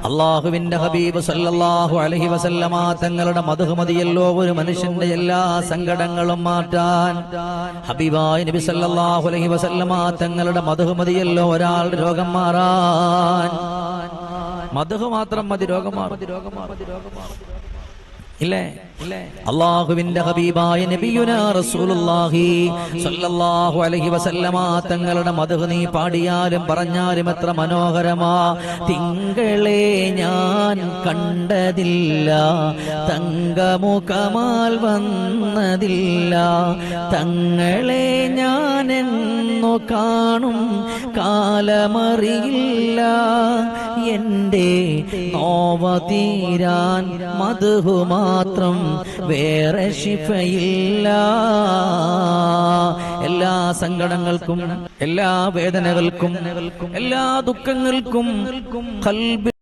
അള്ളാഹുവിന്റെ ഹബീബ് സല്ലല്ലാഹു അലൈഹി വസല്ലമ തങ്ങളുടെ മദ്ഹ് മതിയല്ലോ ഒരു മനുഷ്യന്റെ എല്ലാ സങ്കടങ്ങളും മാറ്റാൻ. ഹബീബായ നബി സല്ലല്ലാഹു അലൈഹി വസല്ലമ തങ്ങളുടെ മദ്ഹ് മതിയല്ലോ ഒരാളുടെ രോഗം മാറാൻ. മദ്ഹ് മാത്രം മതി രോഗം മാറും. ഇല്ലേ? അല്ലാഹുവിന്റെ ഹബീബായ നബിയുനാ റസൂലുള്ളാഹി സ്വല്ലല്ലാഹു അലൈഹി വസല്ലമ തങ്ങളുടെ മദ്ഹ് നീ പാടിയാലും പറഞ്ഞാലും എത്ര മനോഹരമാ. തിങ്കളെ ഞാൻ കണ്ടതില്ല, തങ്കമുഖമാൽ വന്നതില്ല, തങ്ങളെ ഞാൻ എന്നു കാണും കാലമറിയില്ല, എന്റെ നോവ തീരാൻ മദ്ഹ് മാത്രം വേറെ ശിഫയില്ല. എല്ലാ സങ്കടങ്ങൾക്കും എല്ലാ വേദനകൾക്കും എല്ലാ ദുഃഖങ്ങൾക്കും ഖൽബ്